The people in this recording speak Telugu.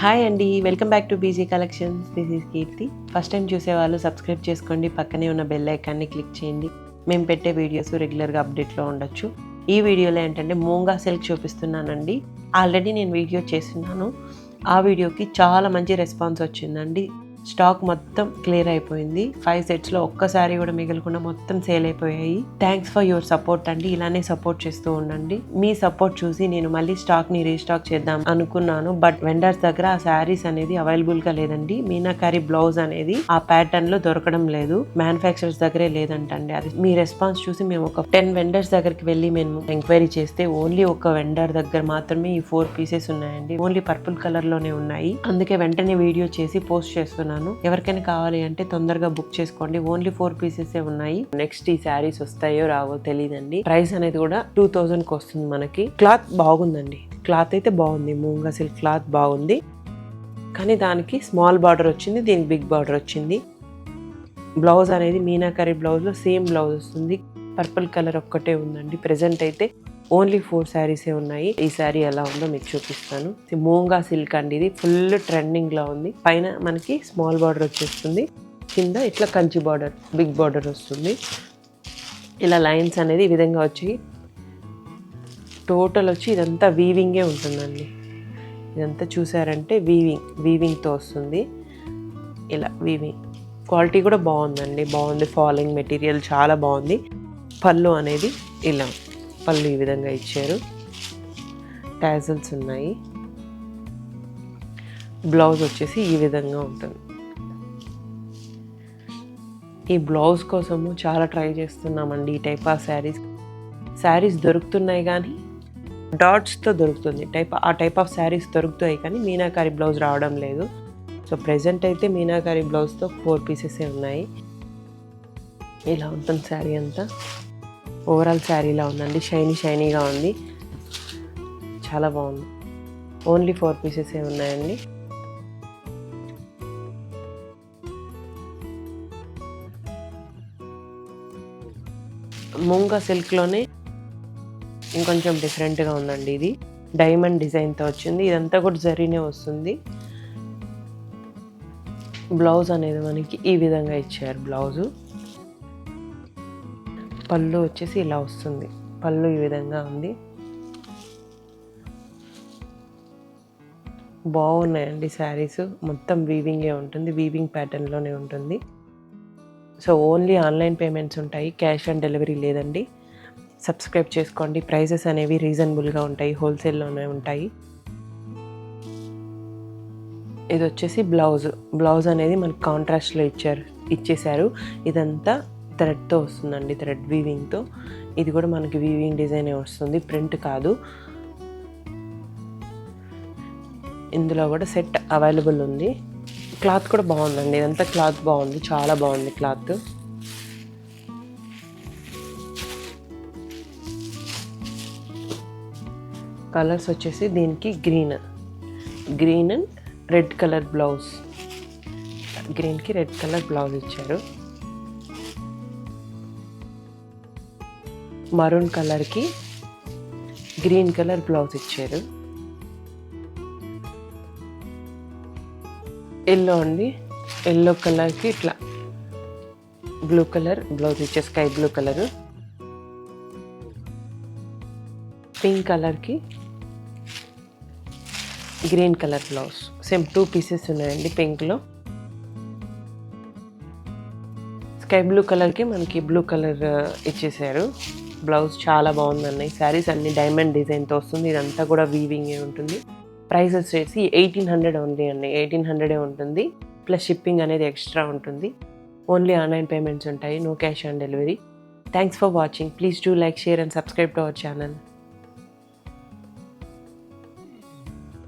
హాయ్ అండి, welcome back to BG collections. This is Keerthi. First time చూసేవాళ్ళు సబ్స్క్రైబ్ చేసుకోండి, పక్కనే ఉన్న బెల్ ఐకాన్ని క్లిక్ చేయండి. మేము పెట్టే వీడియోస్ రెగ్యులర్గా అప్డేట్లో ఉండొచ్చు. ఈ వీడియోలో ఏంటంటే మూంగా సిల్క్ చూపిస్తున్నానండి. ఆల్రెడీ నేను వీడియో చేస్తున్నాను. ఆ వీడియోకి చాలా మంచి రెస్పాన్స్ వచ్చిందండి. స్టాక్ మొత్తం క్లియర్ అయిపోయింది. 5 సెట్స్లో ఒక్కసారి కూడా మిగలకుండా మొత్తం సేల్ అయిపోయాయి. థ్యాంక్స్ ఫర్ యువర్ సపోర్ట్ అండి. ఇలానే సపోర్ట్ చేస్తూ ఉండండి. మీ సపోర్ట్ చూసి నేను మళ్ళీ స్టాక్ని రీస్టాక్ చేద్దాం అనుకున్నాను. బట్ వెండర్స్ దగ్గర ఆ శారీస్ అనేది అవైలబుల్గా లేదండి. మీనాకారి బ్లౌజ్ అనేది ఆ ప్యాటర్న్లో దొరకడం లేదు. మ్యానుఫ్యాక్చరర్స్ దగ్గరే లేదంటండి. అది మీ రెస్పాన్స్ చూసి మేము ఒక 10 వెండర్స్ దగ్గరికి వెళ్ళి మేము ఎంక్వైరీ చేస్తే ఓన్లీ ఒక వెండర్ దగ్గర మాత్రమే ఈ 4 పీసెస్ ఉన్నాయండి. ఓన్లీ పర్పుల్ కలర్లోనే ఉన్నాయి. అందుకే వెంటనే వీడియో చేసి పోస్ట్ చేస్తున్నాను. ఎవరికైనా కావాలి అంటే తొందరగా బుక్ చేసుకోండి. ఓన్లీ 4 పీసెస్ ఉన్నాయి. నెక్స్ట్ ఈ శారీస్ వస్తాయో రావో తెలియదండి. ప్రైస్ అనేది కూడా 2000 కి వస్తుంది మనకి. క్లాత్ బాగుందండి. క్లాత్ అయితే బాగుంది. మూంగా సిల్క్ క్లాత్ బాగుంది. కానీ దానికి స్మాల్ బార్డర్ వచ్చింది, దీనికి బిగ్ బార్డర్ వచ్చింది. బ్లౌజ్ అనేది మీనాకరీ బ్లౌజ్లో సేమ్ బ్లౌజ్ వస్తుంది. పర్పుల్ కలర్ ఒక్కటే ఉందండి. ప్రెజెంట్ అయితే ఓన్లీ 4 శారీసే ఉన్నాయి. ఈ శారీ ఎలా ఉందో మీకు చూపిస్తాను. మూంగా సిల్క్ అండి. ఇది ఫుల్ ట్రెండింగ్ లో ఉంది. పైన మనకి స్మాల్ బార్డర్ వచ్చేస్తుంది, కింద ఇట్లా కంచి బార్డర్, బిగ్ బార్డర్ వస్తుంది. ఇలా లైన్స్ అనేది ఈ విధంగా వచ్చి టోటల్ వచ్చి ఇదంతా వీవింగే ఉంటుందండి. ఇదంతా చూసారంటే వీవింగ్తో వస్తుంది. ఇలా వీవింగ్ క్వాలిటీ కూడా బాగుందండి. బాగుంది. ఫాలింగ్ మెటీరియల్ చాలా బాగుంది. పళ్ళు అనేది ఇలా పళ్ళు ఈ విధంగా ఇచ్చారు. టాజల్స్ ఉన్నాయి. బ్లౌజ్ వచ్చేసి ఈ విధంగా ఉంటుంది. ఈ బ్లౌజ్ కోసము చాలా ట్రై చేస్తున్నామండి. ఈ టైప్ ఆఫ్ శారీస్ దొరుకుతున్నాయి కానీ డాట్స్తో దొరుకుతుంది. ఆ టైప్ ఆఫ్ శారీస్ దొరుకుతాయి కానీ మీనాకారి బ్లౌజ్ రావడం లేదు. సో ప్రెజెంట్ అయితే మీనాకారి బ్లౌజ్తో 4 పీసెసే ఉన్నాయి. ఇలా ఉంటుంది శారీ అంతా. ఓవరాల్ శారీ ఇలా ఉందండి. షైనీగా ఉంది. చాలా బాగుంది. ఓన్లీ 4 పీసెసే ఉన్నాయండి. మూంగా సిల్క్లోనే ఇంకొంచెం డిఫరెంట్గా ఉందండి. ఇది డైమండ్ డిజైన్తో వచ్చింది. ఇదంతా కూడా జరీనే వస్తుంది. బ్లౌజ్ అనేది మనకి ఈ విధంగా ఇచ్చారు. బ్లౌజు పళ్ళు వచ్చేసి ఇలా వస్తుంది. పళ్ళు ఈ విధంగా ఉంది. బాగున్నాయండి శారీస్. మొత్తం వీవింగే ఉంటుంది. వీవింగ్ ప్యాటర్న్లోనే ఉంటుంది. సో ఓన్లీ ఆన్లైన్ పేమెంట్స్ ఉంటాయి. క్యాష్ ఆన్ డెలివరీ లేదండి. సబ్స్క్రైబ్ చేసుకోండి. ప్రైసెస్ అనేవి రీజనబుల్గా ఉంటాయి. హోల్సేల్లోనే ఉంటాయి. ఇది వచ్చేసి బ్లౌజ్ అనేది మనకి కాంట్రాస్ట్లో ఇచ్చేసారు. ఇదంతా థ్రెడ్తో వస్తుందండి. థ్రెడ్ వీవింగ్తో. ఇది కూడా మనకి వీవింగ్ డిజైనే వస్తుంది, ప్రింట్ కాదు. ఇందులో కూడా సెట్ అవైలబుల్ ఉంది. క్లాత్ కూడా బాగుందండి. ఇదంతా క్లాత్ బాగుంది. చాలా బాగుంది క్లాత్. కలర్స్ వచ్చేసి దీనికి green and red colour blouse. గ్రీన్కి రెడ్ కలర్ బ్లౌజ్ ఇచ్చారు. మరూన్ కలర్కి గ్రీన్ కలర్ బ్లౌజ్ ఇచ్చారు. ఎల్లో అండి. ఎల్లో కలర్కి ఇట్లా బ్లూ కలర్ బ్లౌజ్ ఇచ్చారు. Sky blue colour. పింక్ కలర్కి green colour blouse. Same 2 pieces ఉన్నాయండి పింక్లో. స్కై బ్లూ కలర్కి మనకి బ్లూ కలర్ ఇచ్చేసారు. బ్లౌజ్ చాలా బాగుందండి. శారీస్ అన్ని డైమండ్ డిజైన్తో వస్తుంది. ఇదంతా కూడా వీవింగే ఉంటుంది. ప్రైస్ వచ్చేసి 1800 ఓన్లీ అండి. 1800 ఉంటుంది. ప్లస్ షిప్పింగ్ అనేది ఎక్స్ట్రా ఉంటుంది. ఓన్లీ ఆన్లైన్ పేమెంట్స్ ఉంటాయి. No cash on delivery. Thanks for watching. Please do like, share and subscribe to our channel.